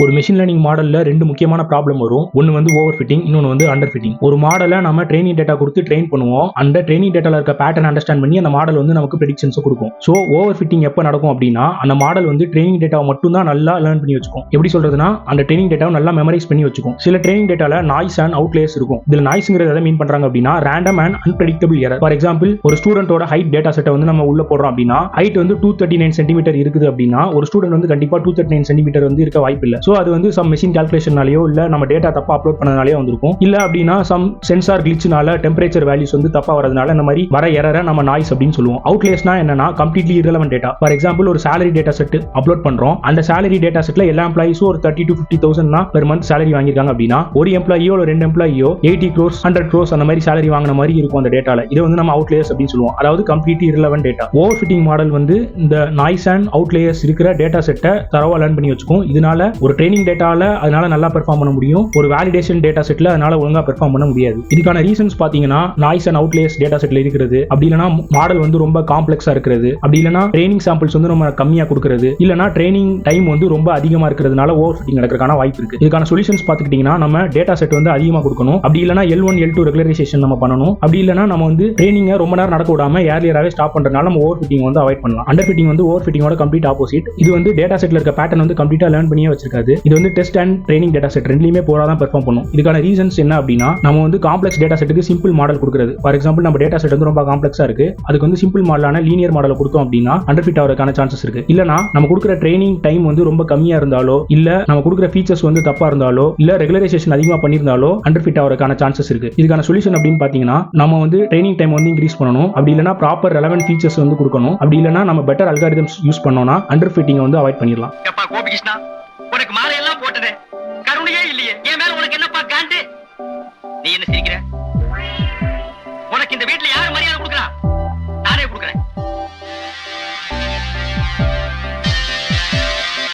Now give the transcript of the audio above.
ஒரு machine learning மாடல்ல ரெண்டு முக்கியமான ப்ராப்ளம் வரும். ஒன்னு வந்து ஓவர் ஃபிட்டிங், இன்னொன்னு வந்து அண்டர் ஃபிட்டிங். ஒரு மாடலை நம்ம ட்ரைனிங் டேட்டா கொடுத்து ட்ரெயின் பண்ணுவோம். அந்த ட்ரைனிங் டேட்டால இருக்க பேட்டர்ன் அண்டர்ஸ்டாண்ட் பண்ணி அந்த மாடல் வந்து நமக்கு ப்ரெடிக்ஷன்ஸ் கொடுக்கும். ஸோ ஓவர் ஃபிட்டிங் எப்போ நடக்கும் அப்படின்னா, அந்த மாடல் வந்து ட்ரைனிங் டேட்டாவை மட்டும் தான் நல்லா லேர்ன் பண்ணி வச்சுக்கும். எப்படி சொல்றதுன்னா, அந்த ட்ரைனிங் டேட்டாவை நல்லா மெமரைஸ் பண்ணி வச்சுக்கும். சில ட்ரைனிங் டேட்டால நாய்ஸ் அண்ட் அவுட்லேயர்ஸ் இருக்கும். இதுல நாய்ஸ்ங்கிறது எதை மீன் பண்றாங்க அப்படின்னா, random and unpredictable error. For example, ஒரு ஸ்டூடெண்டோட ஹைட் டேட்டா செட்டை வந்து நம்ம உள்ள போடுறோம் அப்படின்னா, ஹைட் வந்து 239 சென்டிமீட்டர் இருக்குது அப்படின்னா, ஒரு ஸ்டூடெண்ட் வந்து கண்டிப்பா 239 சென்டிமீட்டர் வந்து இருக்க வாய்ப்பு இல்லை. ஸோ அது வந்து சம் மெஷின் கால்குலேஷனாலயோ இல்ல நம்ம டேட்டா தப்பா அப்லோட் பண்ணனாலயோ வந்திருக்கும். இல்ல அப்படின்னா சம் சென்சார் கிளிச்னால டெம்பரேச்சர் வேல்யூஸ் வந்து தப்பா வரதுனால இந்த மாதிரி வர எரரை நம்ம நாய்ஸ் அப்படின்னு சொல்லுவோம். அவுட்லேயர்ஸ்னா என்னன்னா, completely irrelevant data. For example, ஒரு salary டேட்டா செட் அப்லோட் பண்றோம். அந்த salary டேட்டா செட்ல எல்லா எம்ப்ளாயிஸும் ஒரு 30 to 50,000 பெர் மந்த் salary வாங்கிருக்காங்க அப்படின்னா, ஒரு எம்ப்ளாயியோ ஒரு ரெண்டு எம்ப்ளாயியோ 80 crores 100 crores அந்த மாதிரி salary வாங்கின மாதிரி இருக்கும் அந்த டேட்டால. இது வந்து நம்ம அவுட்லேயர்ஸ் அப்படின்னு சொல்லுவோம். அதாவது completely irrelevant data. Over fitting model வந்து இந்த நாய்ஸ் அண்ட் அவுட்லேயர்ஸ் இருக்கிற டேட்டா செட்டை தரவா லேர்ன் பண்ணி வச்சுக்கும். இதனால ஒரு ட்ரைனிங் டேட்டால அதனால நல்லா பெர்ஃபார்ம் பண்ண முடியும். ஒரு வேலிடேஷன் டேட்டா செட்ல அதனால ஒழுங்கா பெர்ஃபார்ம் பண்ண முடியாது. இதுக்கான ரீசன்ஸ் பாத்தீங்கன்னா, நாய்ஸ் அண்ட் அவுட்லேயர்ஸ் டேட்டா செட்ல இருக்கிறது, அப்படி இல்லனா மாடல் வந்து ரொம்ப காம்ப்ளெக்ஸா இருக்கிறது, அப்படி இல்லனா ட்ரைனிங் சாம்பிள்ஸ் வந்து நம்ம கம்மியா கொடுக்கிறது, இல்லனா ட்ரைனிங் டைம் வந்து ரொம்ப அதிகமா இருக்கிறதுனால ஓவர் ஃபிட்டிங் நடக்கிறதுக்கான வாய்ப்பு இருக்கு. இதுக்கான சொல்யூஷன்ஸ் பாத்துக்கிட்டீங்கன்னா, நம்ம டேட்டா செட் வந்து அதிகமா கொடுக்கணும். அப்படி இல்லனா L1 L2 ரெகுலரைசேஷன் நம்ம பண்ணணும். அப்படி இல்லனா நம்ம வந்து ட்ரைனிங்க ரொம்ப நேரம் நடக்க விடாம ஏர்லியராவே ஸ்டாப் பண்றதுனால நம்ம ஓவர் ஃபிட்டிங் வந்து அவாய்ட் பண்ணலாம். அண்டர் ஃபிட்டிங் வந்து ஓவர் ஃபிட்டிங்கோட கம்ப்ளீட் ஆப்போசிட். இது வந்து டேட்டா செட்ல இருக்க பேட்டர்ன் வந்து கம்ப்ளீட்டா லேர்ன் பண்ணியே வச்சிருக்காது. இது வந்து test and training data set ரெண்டுலயுமே போரா தான் பெர்ஃபார்ம் பண்ணும். இதுக்கான ரீசன்ஸ் என்ன அப்படின்னா, நம்ம வந்து காம்ப்ளெக்ஸ் டேட்டா செட்டுக்கு சிம்பிள் மாடல் கொடுக்கிறது. ஃபார் எக்ஸாம்பிள், நம்ம டேட்டா செட் வந்து ரொம்ப காம்ப்ளெக்ஸா இருக்கு, அதுக்கு வந்து சிம்பிள் மாடலான லீனியர் மாடலை கொடுத்தோம் அப்படின்னா அண்டர் ஃபிட் ஆகிறதுக்கான சான்சஸ் இருக்கு. இல்லனா நம்ம கொடுக்குற ட்ரைனிங் டைம் வந்து ரொம்ப கம்மியா இருந்தாலோ, இல்ல நம்ம கொடுக்குற ஃபீச்சர்ஸ் வந்து தப்பா இருந்தாலோ, இல்ல ரெகுலரைசேஷன் அதிகமா பண்ணியிருந்தாலோ அண்டர் ஃபிட் ஆகிறதுக்கான சான்சஸ் இருக்கு. இதுக்கான சொல்யூஷன் அப்படின்னு பாத்தீங்கன்னா, நம்ம வந்து ட்ரைனிங் டைம் வந்து இன்க்ரீஸ் பண்ணணும். அப்படி இல்லனா ப்ராப்பர் ரெலவென்ட் ஃபீச்சர்ஸ் வந்து கொடுக்கணும். அப்படி இல்லனா நம்ம பெட்டர் அல்காரிதம்ஸ் யூஸ் பண்ணோம்னா அண்டர் ஃபிட்டிங் வந்து அவாய்ட் பண்ணிடலாம். கோபிகிருஷ்ணா, உனக்கு மாலை எல்லாம் போட்டது கருணையே இல்லையே, என் மேல உனக்கு என்னப்பா காண்டு? நீ என்ன சிரிக்கிற?